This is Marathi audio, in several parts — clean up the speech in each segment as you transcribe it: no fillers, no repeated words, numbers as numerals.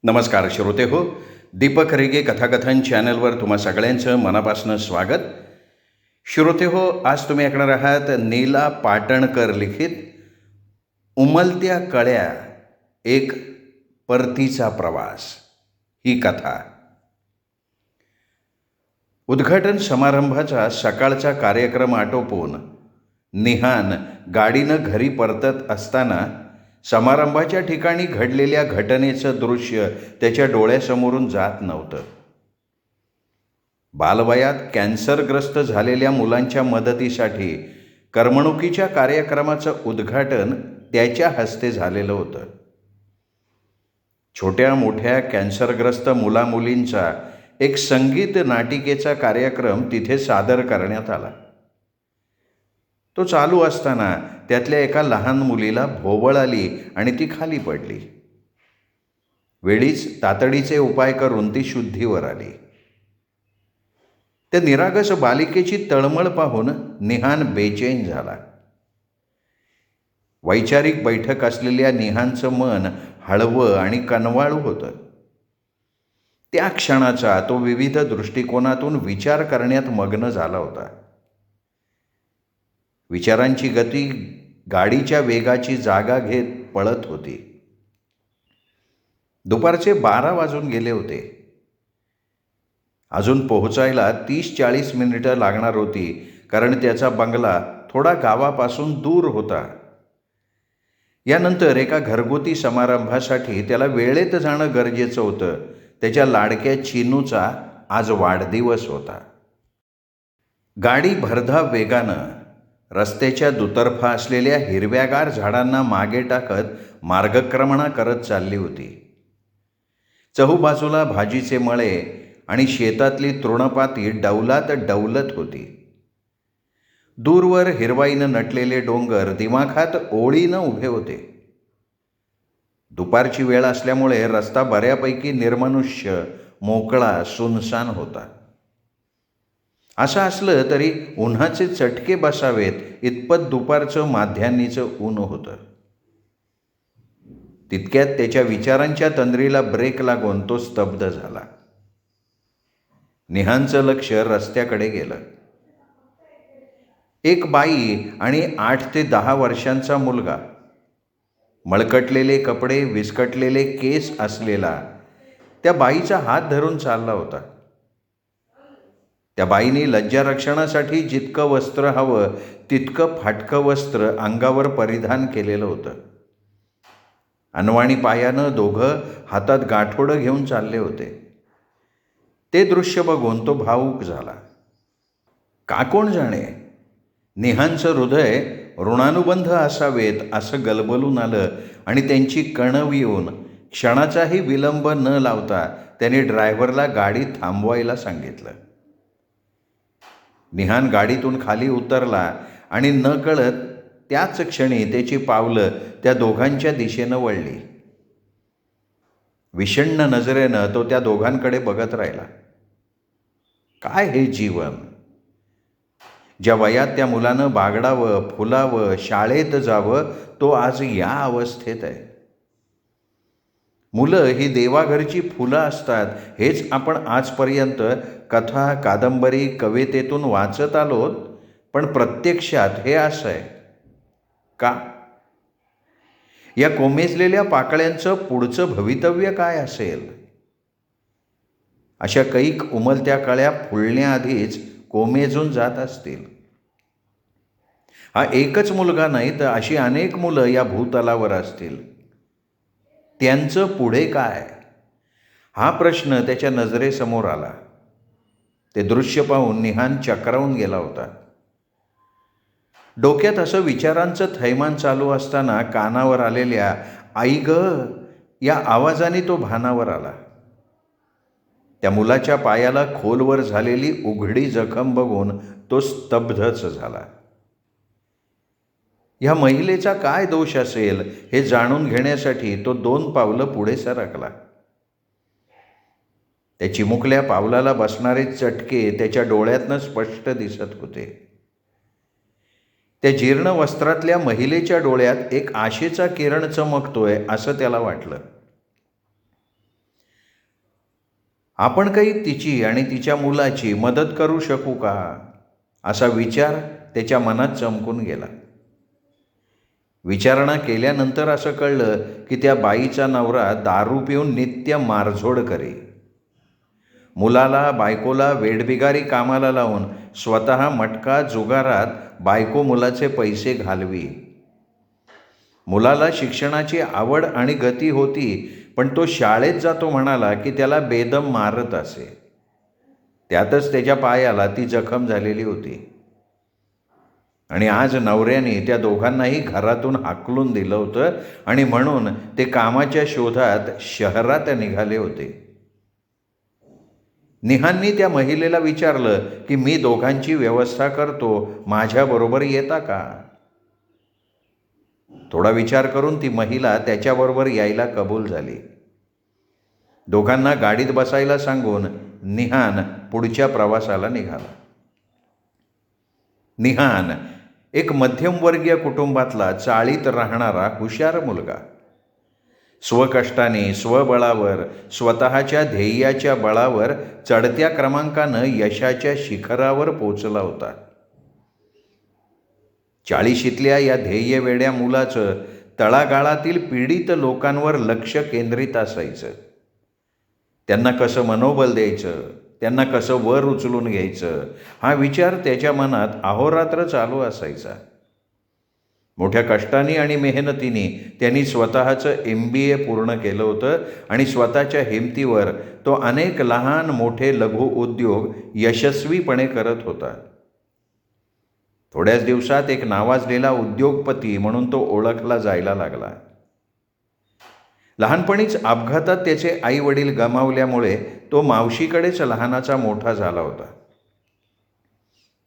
नमस्कार श्रोते हो. दीपक रेगे कथाकथन चॅनलवर तुम्हा सगळ्यांचं मनापासून स्वागत. श्रोते हो, आज तुम्ही ऐकणार आहात नीला पाटणकर लिखित उमलत्या कळ्या एक परतीचा प्रवास ही कथा. उद्घाटन समारंभाचा सकाळचा कार्यक्रम आटोपून निहान गाडीनं घरी परतत असताना समारंभाच्या ठिकाणी घडलेल्या घटनेचं दृश्य त्याच्या डोळ्यासमोरून जात नव्हतं. बालवयात कॅन्सरग्रस्त झालेल्या मुलांच्या मदतीसाठी करमणुकीच्या कार्यक्रमाचं उद्घाटन त्याच्या हस्ते झालेलं होतं. छोट्या मोठ्या कॅन्सरग्रस्त मुलामुलींचा एक संगीत नाटिकेचा कार्यक्रम तिथे सादर करण्यात आला. तो चालू असताना त्यातल्या एका लहान मुलीला भोवळ आली आणि ती खाली पडली. वेळीच तातडीचे उपाय करून ती शुद्धीवर आली. त्या निरागस बालिकेची तळमळ पाहून निहान बेचैन झाला. वैचारिक बैठक असलेल्या निहानचं मन हळवं आणि कनवाळू होतं. त्या क्षणाचा तो विविध दृष्टिकोनातून विचार करण्यात मग्न झाला होता. विचारांची गती गाडीच्या वेगाची जागा घेत पळत होती. दुपारचे 12 वाजून गेले होते. अजून पोहोचायला 30-40 मिनिटं लागणार होती, कारण त्याचा बंगला थोडा गावापासून दूर होता. यानंतर एका घरगुती समारंभासाठी त्याला वेळेत जाणं गरजेचं होतं. त्याच्या लाडक्या चिनूचा आज वाढदिवस होता. गाडी भरधाव वेगानं रस्त्याच्या दुतर्फा असलेल्या हिरव्यागार झाडांना मागे टाकत मार्गक्रमणा करत चालली होती. चहूबाजूला भाजीचे मळे आणि शेतातली तृणपाती डौलात डौलत होती. दूरवर हिरवाईनं नटलेले डोंगर दिमाखात ओळीनं उभे होते. दुपारची वेळ असल्यामुळे रस्ता बऱ्यापैकी निर्मनुष्य, मोकळा, सुनसान होता. असं असलं तरी उन्हाचे चटके बसावेत इतपत दुपारचं माध्यान्नीचं ऊन होतं. तितक्यात त्याच्या विचारांच्या तंद्रीला ब्रेक लागून तो स्तब्ध झाला. निहानचं लक्ष रस्त्याकडे गेलं. एक बाई आणि 8 ते 10 वर्षांचा मुलगा, मळकटलेले कपडे, विस्कटलेले केस असलेला, त्या बाईचा हात धरून चालला होता. त्या बाईने लज्जारक्षणासाठी जितकं वस्त्र हवं तितकं फाटकं वस्त्र अंगावर परिधान केलेलं होतं. अनवाणी पायानं दोघं हातात गाठोडं घेऊन चालले होते. ते दृश्य बघून तो भावूक झाला. का कोण जाणे, निहानचं हृदय ऋणानुबंध असावेत असं गलबलून आलं आणि त्यांची कणव येऊन क्षणाचाही विलंब न लावता त्याने ड्रायव्हरला गाडी थांबवायला सांगितलं. निहान गाडीतून खाली उतरला आणि नकळत त्याच क्षणी त्याची पावलं त्या दोघांच्या दिशेनं वळली. विषण्ण नजरेनं तो त्या दोघांकडे बघत राहिला. काय हे जीवन! ज्या वयात त्या मुलानं बागडावं, फुलावं, शाळेत जावं, तो आज या अवस्थेत आहे. मुलं ही देवाघरची फुलं असतात हेच आपण आजपर्यंत कथा, कादंबरी, कवितेतून वाचत आलोत, पण प्रत्यक्षात हे असं आहे का? या कोमेजलेल्या पाकळ्यांचं पुढचं भवितव्य काय असेल? अशा कैक उमलत्या कळ्या फुलण्याआधीच कोमेजून जात असतील. हा एकच मुलगा नाही तर अशी अनेक मुलं या भूतलावर असतील. त्यांचं पुढे काय? हा प्रश्न त्याच्या नजरेसमोर आला. ते दृश्य पाहून निहान चक्रावून गेला होता. डोक्यात असं विचारांचं थैमान चालू असताना कानावर आलेल्या "आई ग" या आवाजाने तो भानावर आला. त्या मुलाच्या पायाला खोलवर झालेली उघडी जखम बघून तो स्तब्धच झाला. ह्या महिलेचा काय दोष असेल हे जाणून घेण्यासाठी तो 2 पावलं पुढे सरकला. त्या चिमुकल्या पावलाला बसणारे चटके त्याच्या डोळ्यातनं स्पष्ट दिसत होते. त्या जीर्ण वस्त्रातल्या महिलेच्या डोळ्यात एक आशेचा किरण चमकतोय असं त्याला वाटलं. आपण काही तिची आणि तिच्या मुलाची मदत करू शकू का, असा विचार त्याच्या मनात चमकून गेला. विचारणा केल्यानंतर असं कळलं की त्या बाईचा नवरा दारू पिऊन नित्य मारझोड करे. मुलाला बायकोला वेठबिगारी कामाला लावून स्वतः मटका जुगारात बायको मुलाचे पैसे घालवी. मुलाला शिक्षणाची आवड आणि गती होती, पण तो शाळेत जातो म्हणाला की त्याला बेदम मारत असे. त्यातच त्याच्या पायाला ती जखम झालेली होती. आणि आज नवऱ्याने त्या दोघांनाही घरातून हाकलून दिलं होतं आणि म्हणून ते कामाच्या शोधात शहरात निघाले होते. निहाननी त्या महिलेला विचारलं की मी दोघांची व्यवस्था करतो, माझ्याबरोबर येता का. थोडा विचार करून ती महिला त्याच्याबरोबर यायला कबूल झाली. दोघांना गाडीत बसायला सांगून निहान पुढच्या प्रवासाला निघाला. निहान एक मध्यमवर्गीय कुटुंबातला चाळीत राहणारा हुशार मुलगा. स्वकष्टाने स्वबळावर स्वतःच्या ध्येयाच्या बळावर चढत्या क्रमांकानं यशाच्या शिखरावर पोचला होता. 40शीतल्या या ध्येयवेड्या मुलाचं तळागाळातील पीडित लोकांवर लक्ष केंद्रित असायचं. त्यांना कसं मनोबल द्यायचं, त्यांना कसं वर उचलून घ्यायचं, हा विचार त्याच्या मनात अहोरात्र चालू असायचा. मोठ्या कष्टाने आणि मेहनतीने त्यांनी स्वतःचं MBA पूर्ण केलं होतं आणि स्वतःच्या हिमतीवर तो अनेक लहान मोठे लघु उद्योग यशस्वीपणे करत होता. थोड्याच दिवसात एक नावाजलेला उद्योगपती म्हणून तो ओळखला जायला लागला. लहानपणीच अपघातात त्याचे आई वडील गमावल्यामुळे तो मावशीकडेच लहानाचा मोठा झाला होता.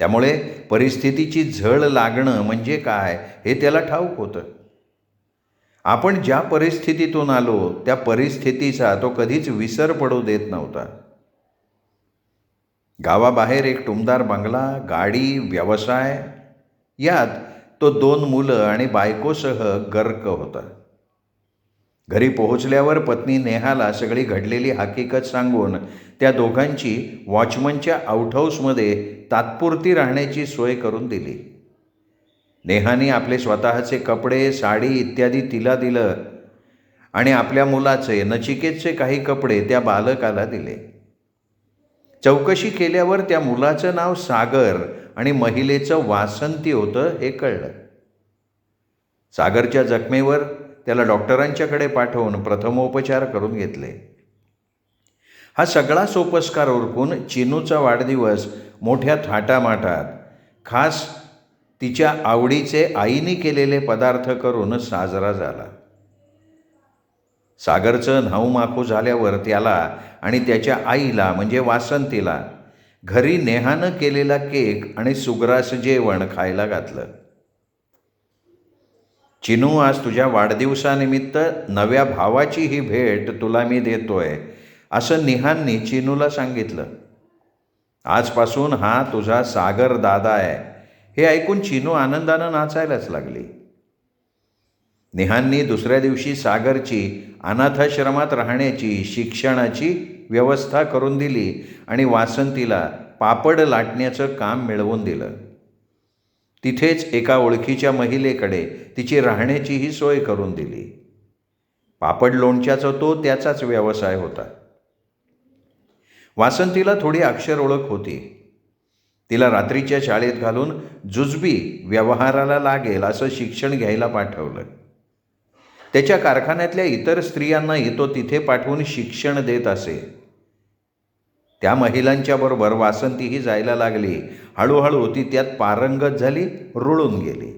त्यामुळे परिस्थितीची झळ लागणं म्हणजे काय हे त्याला ठाऊक होतं. आपण ज्या परिस्थितीतून आलो त्या परिस्थितीचा तो कधीच विसर पडू देत नव्हता. गावाबाहेर एक टुमदार बंगला, गाडी, व्यवसाय, यात तो 2 मुलं आणि बायकोसह गर्क होता. घरी पोहोचल्यावर पत्नी नेहाला सगळी घडलेली हकीकत सांगून त्या दोघांची वॉचमनच्या आउटहाऊसमध्ये तात्पुरती राहण्याची सोय करून दिली. नेहाने आपले स्वतःचे कपडे, साडी इत्यादी तिला दिलं आणि आपल्या मुलाचे नचिकेतचे काही कपडे त्या बालकाला दिले. चौकशी केल्यावर त्या मुलाचं नाव सागर आणि महिलेचं वासंती होतं हे कळलं. सागरच्या जखमेवर त्याला डॉक्टरांच्याकडे पाठवून प्रथमोपचार करून घेतले. हा सगळा सोपस्कार उरकून चिनूचा वाढदिवस मोठ्या थाटामाटात, खास तिच्या आवडीचे आईने केलेले पदार्थ करून साजरा झाला. सागरचं न्हाऊमाखू झाल्यावर त्याला आणि त्याच्या आईला म्हणजे वासंतीला घरी नेहानं केलेला केक आणि सुग्रास जेवण खायला घातलं. चिनू, आज तुझ्या वाढदिवसानिमित्त नव्या भावाची ही भेट तुला मी देतोय, असं निहाननी चिनूला सांगितलं. आजपासून हा तुझा सागर दादा आहे. हे ऐकून चिनू आनंदानं नाचायलाच लागली. निहाननी दुसऱ्या दिवशी सागरची अनाथाश्रमात राहण्याची, शिक्षणाची व्यवस्था करून दिली आणि वासंतीला पापड लाटण्याचं काम मिळवून दिलं. तिथेच एका ओळखीच्या महिलेकडे तिची राहण्याचीही सोय करून दिली. पापड लोणच्याचा तो त्याचाच व्यवसाय होता. वासंतीला थोडी अक्षर ओळख होती. तिला रात्रीच्या शाळेत घालून जुजबी व्यवहाराला लागेल असं शिक्षण घ्यायला पाठवलं. त्याच्या कारखान्यातल्या इतर स्त्रियांनाही तो तिथे पाठवून शिक्षण देत असे. त्या महिलांच्या बरोबर वासंतीही जायला लागली. हळूहळू ती त्यात पारंगत झाली, रुळून गेली.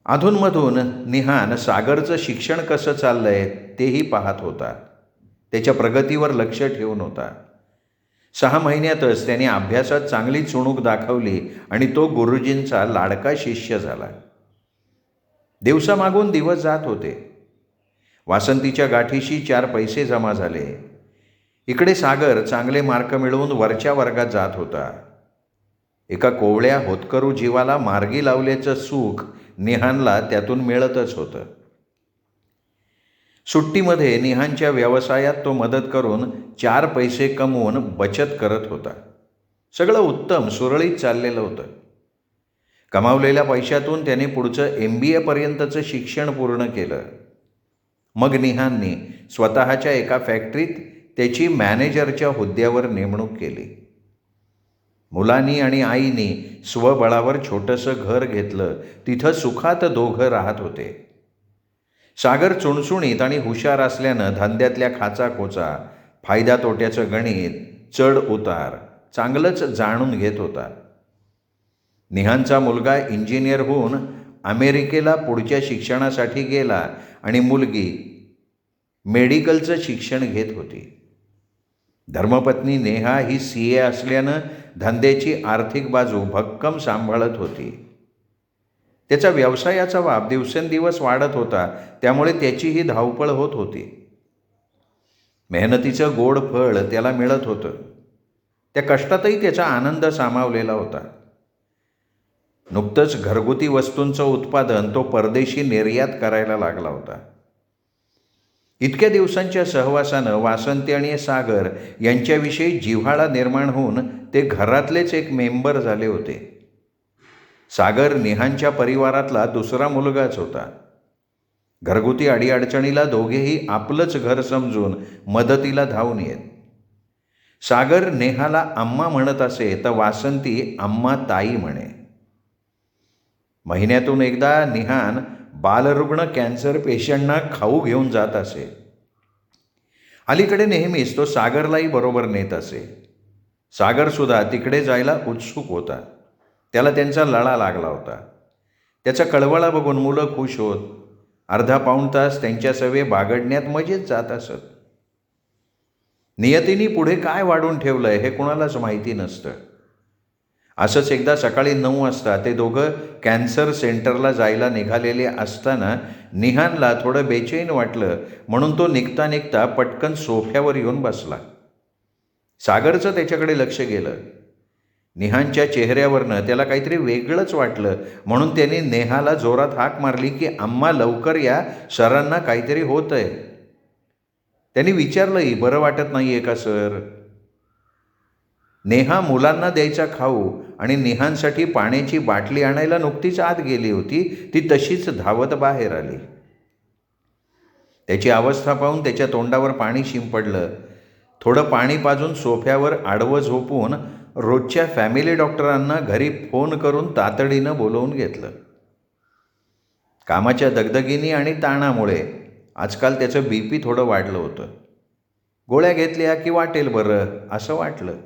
अधूनमधून निहान सागरचं शिक्षण कसं चाललंय तेही पाहत होता. त्याच्या प्रगतीवर लक्ष ठेवून होता. 6 महिन्यातच त्याने अभ्यासात चांगली चुणूक दाखवली आणि तो गुरुजींचा लाडका शिष्य झाला. दिवसामागून दिवस जात होते. वासंतीच्या गाठीशी 4 पैसे जमा झाले. इकडे सागर चांगले मार्क मिळवून वरच्या वर्गात जात होता. एका कोवळ्या होतकरू जीवाला मार्गी लावल्याचं सुख निहानला त्यातून मिळतच होतं. सुट्टीमध्ये निहानच्या व्यवसायात तो मदत करून 4 पैसे कमवून बचत करत होता. सगळं उत्तम सुरळीत चाललेलं होतं. कमावलेल्या पैशातून त्याने पुढचं MBA पर्यंतचं शिक्षण पूर्ण केलं. मग निहानने स्वतःच्या एका फॅक्टरीत त्याची मॅनेजरच्या हुद्द्यावर नेमणूक केली. मुलांनी आणि आईनी स्वबळावर छोटंसं घर घेतलं. तिथं सुखात दोघं राहत होते. सागर चुणचुणीत आणि हुशार असल्यानं धंद्यातल्या खाचाखोचा, फायदा तोट्याचं गणित, चढ उतार चांगलंच जाणून घेत होता. निहानचा मुलगा इंजिनियर होऊन अमेरिकेला पुढच्या शिक्षणासाठी गेला आणि मुलगी मेडिकलचं शिक्षण घेत होती. धर्मपत्नी नेहा ही CA असल्यानं धंद्याची आर्थिक बाजू भक्कम सांभाळत होती. त्याचा व्यवसायाचा व्याप दिवसेंदिवस वाढत होता, त्यामुळे त्याचीही धावपळ होत होती. मेहनतीचं गोड फळ त्याला मिळत होतं. त्या कष्टातही त्याचा आनंद सामावलेला होता. नुकतंच घरगुती वस्तूंचं उत्पादन तो परदेशी निर्यात करायला लागला होता. इतक्या दिवसांच्या सहवासानं वासंती आणि सागर यांच्याविषयी जिव्हाळा निर्माण होऊन ते घरातलेच एक मेंबर झाले होते. सागर निहानच्या परिवारातला दुसरा मुलगाच होता. घरगुती अडीअडचणीला दोघेही आपलंच घर समजून मदतीला धावून येत. सागर नेहाला अम्मा म्हणत असे तर वासंती अम्मा ताई म्हणे. महिन्यातून एकदा निहान बालरुग्ण कॅन्सर पेशंटना खाऊ घेऊन जात असे. अलीकडे नेहमीच तो सागरलाही बरोबर नेत असे. सागरसुद्धा तिकडे जायला उत्सुक होता. त्याला त्यांचा लळा लागला होता. त्याचा कळवळा बघून मुलं खुश होत. अर्धा पाऊण तास त्यांच्या सवे बागडण्यात मजेत जात असत. नियतीने पुढे काय वाढून ठेवलंय हे कुणालाच माहिती नसतं. असंच एकदा सकाळी 9 वाजता ते दोघं कॅन्सर सेंटरला जायला निघालेले असताना निहानला थोडं बेचैन वाटलं, म्हणून तो निघता निघता पटकन सोफ्यावर येऊन बसला. सागरचं त्याच्याकडे लक्ष गेलं. निहानच्या चेहऱ्यावरनं त्याला काहीतरी वेगळंच वाटलं, म्हणून त्याने नेहाला जोरात हाक मारली की अम्मा लवकर या, सरांना काहीतरी होतंय. त्यांनी विचारलंही, बरं वाटत नाहीये का सर? नेहा मुलांना द्यायचा खाऊ आणि निहानसाठी पाण्याची बाटली आणायला नुकतीच आत गेली होती. ती तशीच धावत बाहेर आली. त्याची अवस्था पाहून त्याच्या तोंडावर पाणी शिंपडलं. थोडं पाणी पाजून सोफ्यावर आडवं झोपून रोजच्या फॅमिली डॉक्टरांना घरी फोन करून तातडीनं बोलवून घेतलं. कामाच्या दगदगीनी आणि ताणामुळे आजकाल त्याचं BP थोडं वाढलं होतं. गोळ्या घेतल्या की वाटेल बरं असं वाटलं.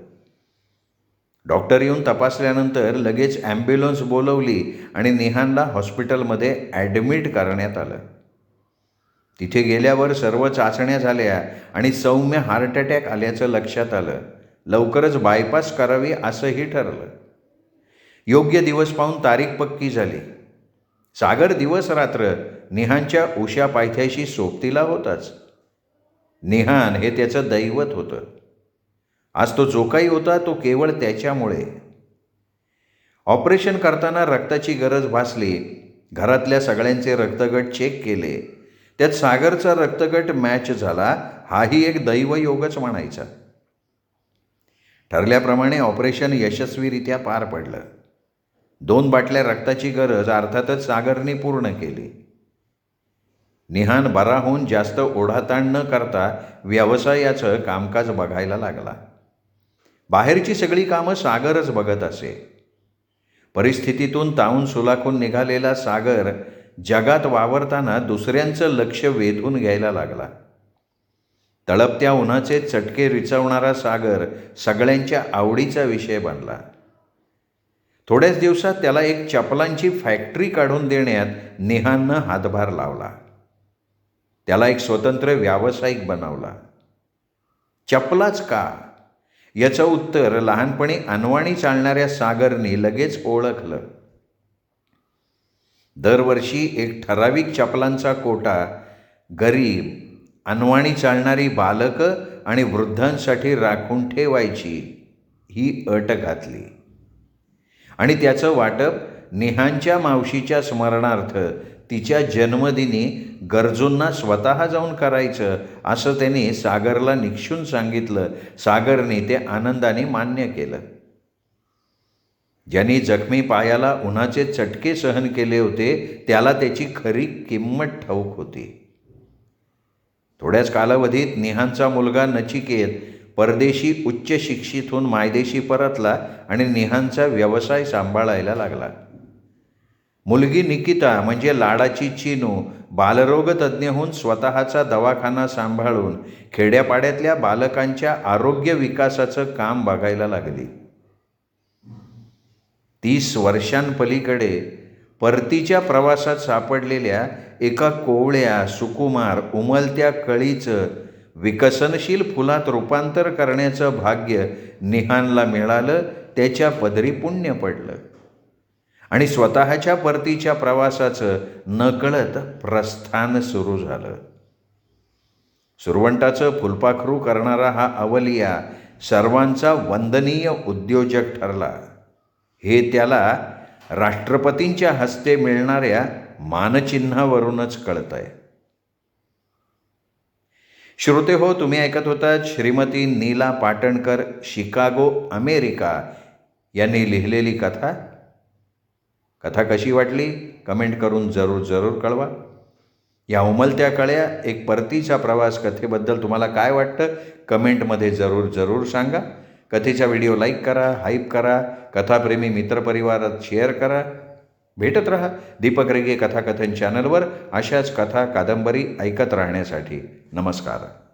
डॉक्टर येऊन तपासल्यानंतर लगेच ॲम्ब्युलन्स बोलवली आणि निहानला हॉस्पिटलमध्ये ॲडमिट करण्यात आलं. तिथे गेल्यावर सर्व चाचण्या झाल्या आणि सौम्य हार्ट अटॅक आल्याचं लक्षात आलं. लवकरच बायपास करावी असंही ठरलं. योग्य दिवस पाहून तारीख पक्की झाली. सागर दिवस रात्र निहानच्या उशा पायथ्याशी सोबतीला होताच. निहान हे त्याचं दैवत होतं. आज तो जो काही होता तो केवळ त्याच्यामुळे. ऑपरेशन करताना रक्ताची गरज भासली. घरातल्या सगळ्यांचे रक्तगट चेक केले. त्यात सागरचा रक्तगट मॅच झाला. हाही एक दैवयोगच म्हणायचा. ठरल्याप्रमाणे ऑपरेशन यशस्वीरित्या पार पडलं. 2 बाटल्या रक्ताची गरज अर्थातच सागरने पूर्ण केली. निहान बरा होऊन जास्त ओढाताण न करता व्यवसायाचं कामकाज बघायला लागला. बाहेरची सगळी कामं सागरच बघत असे. परिस्थितीतून तावून सुलाखून निघालेला सागर जगात वावरताना दुसऱ्यांचं लक्ष वेधून घ्यायला लागला. तळपत्या उन्हाचे चटके रिचवणारा सागर सगळ्यांच्या आवडीचा विषय बनला. थोड्याच दिवसात त्याला एक चपलांची फॅक्टरी काढून देण्यात निहाननं हातभार लावला. त्याला एक स्वतंत्र व्यावसायिक बनवला. चपलाच का? याचं उत्तर लहानपणी अनवाणी चालणाऱ्या सागरने लगेच ओळखलं. दरवर्षी एक ठराविक चपलांचा कोटा गरीब, अनवाणी चालणारी बालकं आणि वृद्धांसाठी राखून ठेवायची ही अट घातली. आणि त्याचं वाटप निहानच्या मावशीच्या स्मरणार्थ तिच्या जन्मदिनी गरजूंना स्वतः जाऊन करायचं असं त्याने सागरला निक्षून सांगितलं. सागरने ते आनंदाने मान्य केलं. ज्यांनी जखमी पायाला उन्हाचे चटके सहन केले होते त्याला त्याची खरी किंमत ठाऊक होती. थोड्याच कालावधीत निहानचा मुलगा नचिकेत परदेशी उच्च शिक्षित होऊन मायदेशी परतला आणि निहानचा व्यवसाय सांभाळायला लागला. मुलगी निकिता म्हणजे लाडाची चिनू बालरोग तज्ज्ञ होऊन स्वतःचा दवाखाना सांभाळून खेड्यापाड्यातल्या बालकांच्या आरोग्य विकासाचं काम बघायला लागली. 30 वर्षांपलीकडे परतीच्या प्रवासात सापडलेल्या एका कोवळ्या सुकुमार उमलत्या कळीचं विकसनशील फुलात रूपांतर करण्याचं भाग्य निहानला मिळालं. त्याच्या पदरी पुण्य पडलं आणि स्वतःच्या परतीच्या प्रवासाचं नकळत प्रस्थान सुरू झालं. सुरवंटाचं फुलपाखरू करणारा हा अवलिया सर्वांचा वंदनीय उद्योजक ठरला. हे त्याला राष्ट्रपतींच्या हस्ते मिळणाऱ्या मानचिन्हावरूनच कळत आहे. श्रोते हो, तुम्ही ऐकत होतात श्रीमती नीला पाटणकर, शिकागो, अमेरिका यांनी लिहिलेली कथा. कथा कशी वाटली कमेंट करून जरूर कळवा. या उमलत्या कळ्या एक परतीचा प्रवास कथेबद्दल तुम्हाला काय वाटतं कमेंटमध्ये जरूर सांगा. कथेचा व्हिडिओ लाईक करा, हाईप करा, कथाप्रेमी मित्रपरिवारात शेअर करा. भेटत रहा दीपक रेगे कथाकथन चॅनलवर अशाच कथा कादंबरी ऐकत राहण्यासाठी. नमस्कार.